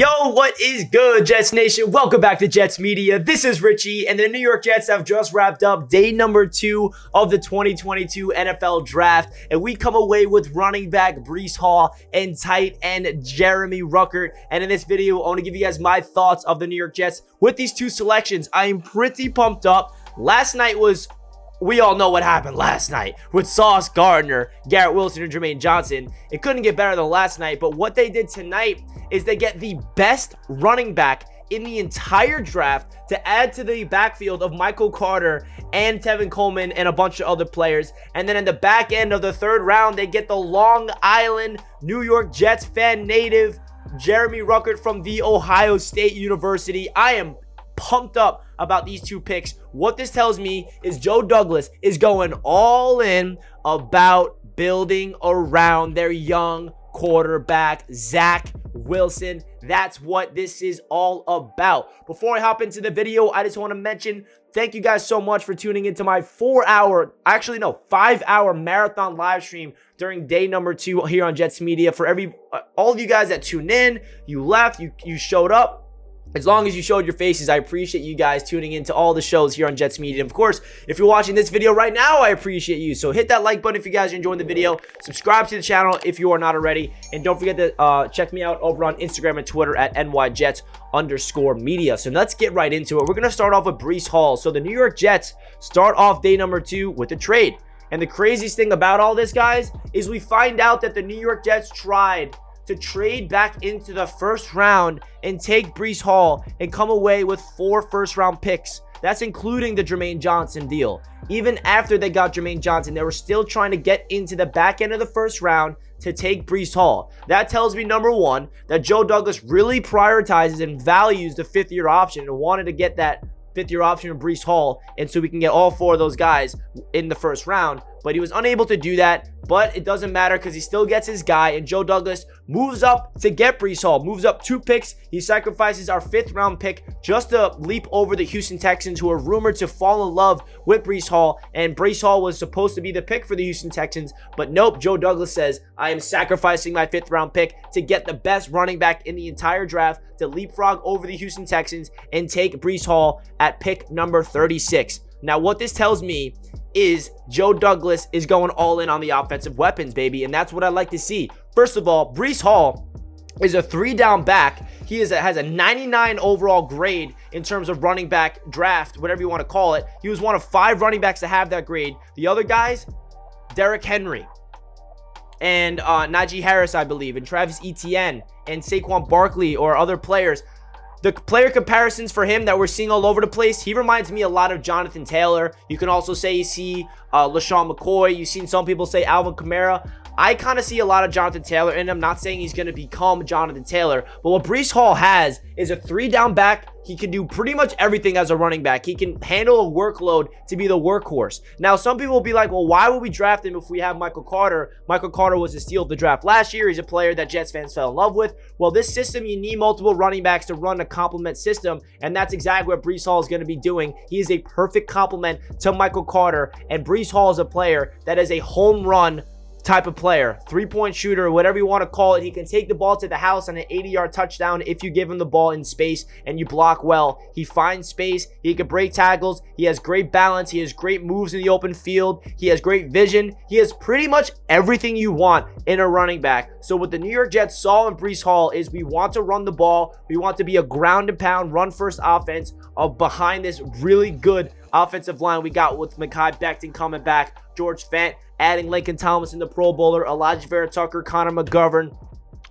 Yo, what is good, Jets Nation? Welcome back to Jets Media. This is Richie, and the New York Jets have just wrapped up day number 2 of the 2022 NFL Draft, and we come away with running back Breece Hall and tight end Jeremy Ruckert. And in this video, I want to give you guys my thoughts of the New York Jets with these two selections. I am pretty pumped up. Last night was... We all know what happened last night with Sauce Gardner, Garrett Wilson, and Jermaine Johnson. It couldn't get better than last night, but what they did tonight is they get the best running back in the entire draft to add to the backfield of Michael Carter and Tevin Coleman and a bunch of other players. And then in the back end of the third round, they get the Long Island New York Jets fan native Jeremy Ruckert from The Ohio State University. I am pumped up about these two picks. What this tells me is Joe Douglas is going all in about building around their young quarterback, Zach Wilson. That's what this is all about. Before I hop into the video, I just want to mention thank you guys so much for tuning into my 5-hour marathon live stream during day number 2 here on Jets Media. For all of you guys that tuned in, you left, you showed up. As long as you showed your faces, I appreciate you guys tuning into all the shows here on Jets Media. And of course, if you're watching this video right now, I appreciate you. So hit that like button if you guys are enjoying the video. Subscribe to the channel if you are not already. And don't forget to check me out over on Instagram and Twitter at NYJets_media. So let's get right into it. We're going to start off with Breece Hall. So the New York Jets start off day number 2 with a trade. And the craziest thing about all this, guys, is we find out that the New York Jets tried to trade back into the first round and take Breece Hall and come away with 4 first-round picks. That's including the Jermaine Johnson deal. Even after they got Jermaine Johnson, they were still trying to get into the back end of the first round to take Breece Hall. That tells me, number one, that Joe Douglas really prioritizes and values the 5th-year option and wanted to get that 5th-year option of Breece Hall, and so we can get all 4 of those guys in the first round. But he was unable to do that, but it doesn't matter because he still gets his guy, and Joe Douglas moves up to get Breece Hall, moves up 2 picks. He sacrifices our 5th-round pick just to leap over the Houston Texans, who are rumored to fall in love with Breece Hall, and Breece Hall was supposed to be the pick for the Houston Texans, but nope, Joe Douglas says, I am sacrificing my 5th-round pick to get the best running back in the entire draft to leapfrog over the Houston Texans and take Breece Hall at pick number 36. Now, what this tells me is Joe Douglas is going all in on the offensive weapons, baby, and that's what I like to see. First of all, Breece Hall is a 3-down back. He has a 99 overall grade in terms of running back draft, whatever you want to call it. He was one of 5 running backs to have that grade. The other guys, Derrick Henry and Najee Harris, I believe, and Travis Etienne and Saquon Barkley or other players. The player comparisons for him that we're seeing all over the place, he reminds me a lot of Jonathan Taylor. You can also say you see LaShawn McCoy. You've seen some people say Alvin Kamara. I kind of see a lot of Jonathan Taylor, and I'm not saying he's going to become Jonathan Taylor, but what Breece Hall has is a 3-down back. He can do pretty much everything as a running back. He can handle a workload to be the workhorse. Now, some people will be like, well, why would we draft him if we have Michael Carter? Michael Carter was a steal of the draft last year. He's a player that Jets fans fell in love with. Well, this system, you need multiple running backs to run a complement system, and that's exactly what Breece Hall is going to be doing. He is a perfect complement to Michael Carter, and Breece Hall is a player that is a home run type of player, 3-point shooter, whatever you want to call it. He can take the ball to the house on an 80-yard touchdown if you give him the ball in space and you block well. He finds space. He can break tackles. He has great balance. He has great moves in the open field. He has great vision. He has pretty much everything you want in a running back. So what the New York Jets saw in Breece Hall is we want to run the ball. We want to be a ground and pound, run first offense behind this really good offensive line we got with Mekhi Becton coming back, George Fant, adding Laken Thomas in the Pro Bowler, Elijah Vera-Tucker, Connor McGovern.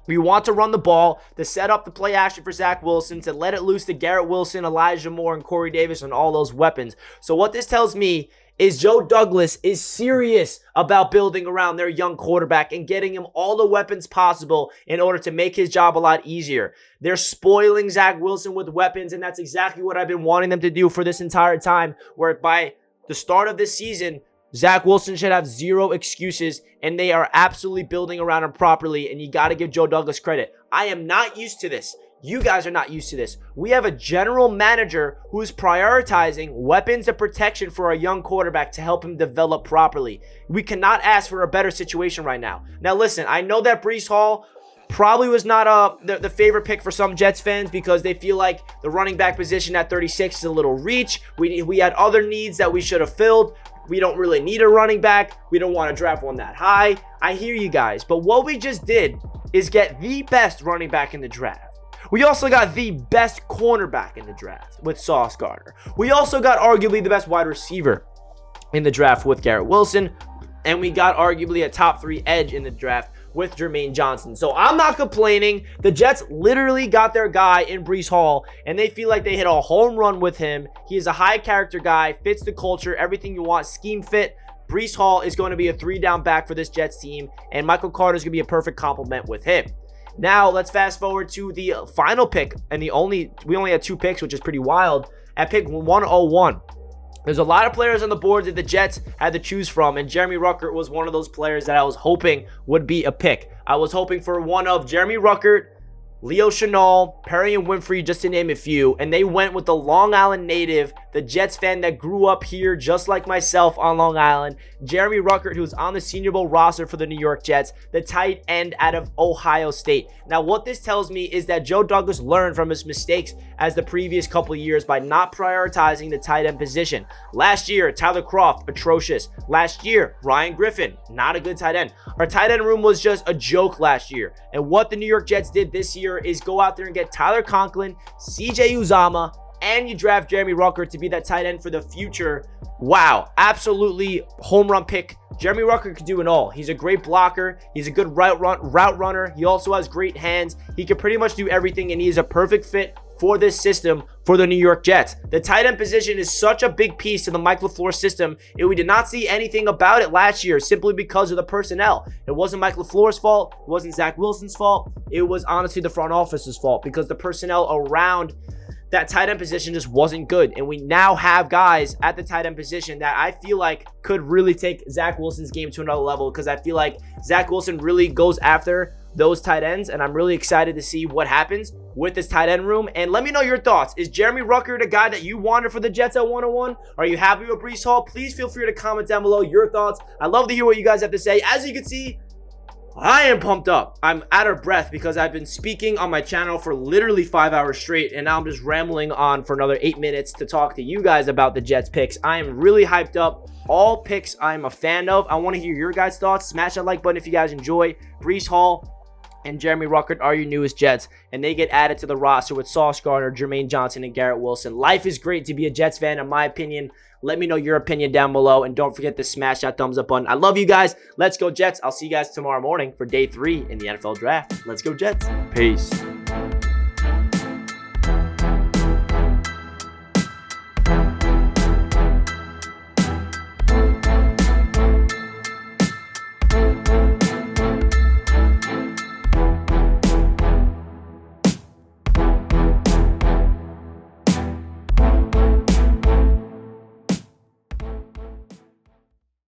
We want to run the ball, to set up the play action for Zach Wilson, to let it loose to Garrett Wilson, Elijah Moore, and Corey Davis and all those weapons. So what this tells me is Joe Douglas is serious about building around their young quarterback and getting him all the weapons possible in order to make his job a lot easier. They're spoiling Zach Wilson with weapons, and that's exactly what I've been wanting them to do for this entire time, where by the start of this season, Zach Wilson should have 0 excuses, and they are absolutely building around him properly, and you got to give Joe Douglas credit. I am not used to this. You guys are not used to this. We have a general manager who is prioritizing weapons and protection for our young quarterback to help him develop properly. We cannot ask for a better situation right now. Now listen, I know that Breece Hall probably was not the favorite pick for some Jets fans because they feel like the running back position at 36 is a little reach. We had other needs that we should have filled. We don't really need a running back. We don't want to draft one that high. I hear you guys, but what we just did is get the best running back in the draft. We also got the best cornerback in the draft with Sauce Gardner. We also got arguably the best wide receiver in the draft with Garrett Wilson. And we got arguably a top 3 edge in the draft with Jermaine Johnson. So I'm not complaining. The Jets literally got their guy in Breece Hall, and they feel like they hit a home run with him. He is a high character guy, fits the culture, everything you want, scheme fit. Breece Hall is going to be a 3-down back for this Jets team, and Michael Carter is going to be a perfect complement with him. Now, let's fast forward to the final pick, and we only had 2 picks, which is pretty wild. At pick 101, there's a lot of players on the board that the Jets had to choose from, and Jeremy Ruckert was one of those players that I was hoping would be a pick. I was hoping for one of Jeremy Ruckert, Leo Chenal, Perry and Winfrey, just to name a few, and they went with the Long Island native, the Jets fan that grew up here just like myself on Long Island, Jeremy Ruckert, who's on the Senior Bowl roster for the New York Jets, the tight end out of Ohio State. Now, what this tells me is that Joe Douglas learned from his mistakes as the previous couple of years by not prioritizing the tight end position. Last year, Tyler Kroft, atrocious. Last year, Ryan Griffin, not a good tight end. Our tight end room was just a joke last year. And what the New York Jets did this year is go out there and get Tyler Conklin, CJ Uzomah, and you draft Jeremy Ruckert to be that tight end for the future. Wow, absolutely home run pick. Jeremy Ruckert can do it all. He's a great blocker. He's a good route runner. He also has great hands. He can pretty much do everything, and he is a perfect fit for this system for the New York Jets. The tight end position is such a big piece to the Mike LaFleur system, and we did not see anything about it last year simply because of the personnel. It wasn't Mike LaFleur's fault. It wasn't Zach Wilson's fault. It was honestly the front office's fault because the personnel around that tight end position just wasn't good. And we now have guys at the tight end position that I feel like could really take Zach Wilson's game to another level, because I feel like Zach Wilson really goes after those tight ends, and I'm really excited to see what happens with this tight end room. And let me know your thoughts. Is Jeremy Ruckert a guy that you wanted for the Jets at 101? Are you happy with Breece Hall? Please feel free to comment down below your thoughts. I'd love to hear what you guys have to say. As you can see, I am pumped up. I'm out of breath because I've been speaking on my channel for literally 5 hours straight, and now I'm just rambling on for another 8 minutes to talk to you guys about the Jets picks. I am really hyped up. All picks I'm a fan of. I want to hear your guys' thoughts. Smash that like button if you guys enjoy. Breece Hall and Jeremy Ruckert are your newest Jets, and they get added to the roster with Sauce Gardner, Jermaine Johnson, and Garrett Wilson. Life is great to be a Jets fan, in my opinion. Let me know your opinion down below, and don't forget to smash that thumbs up button. I love you guys. Let's go Jets. I'll see you guys tomorrow morning for day 3 in the NFL Draft. Let's go Jets. Peace.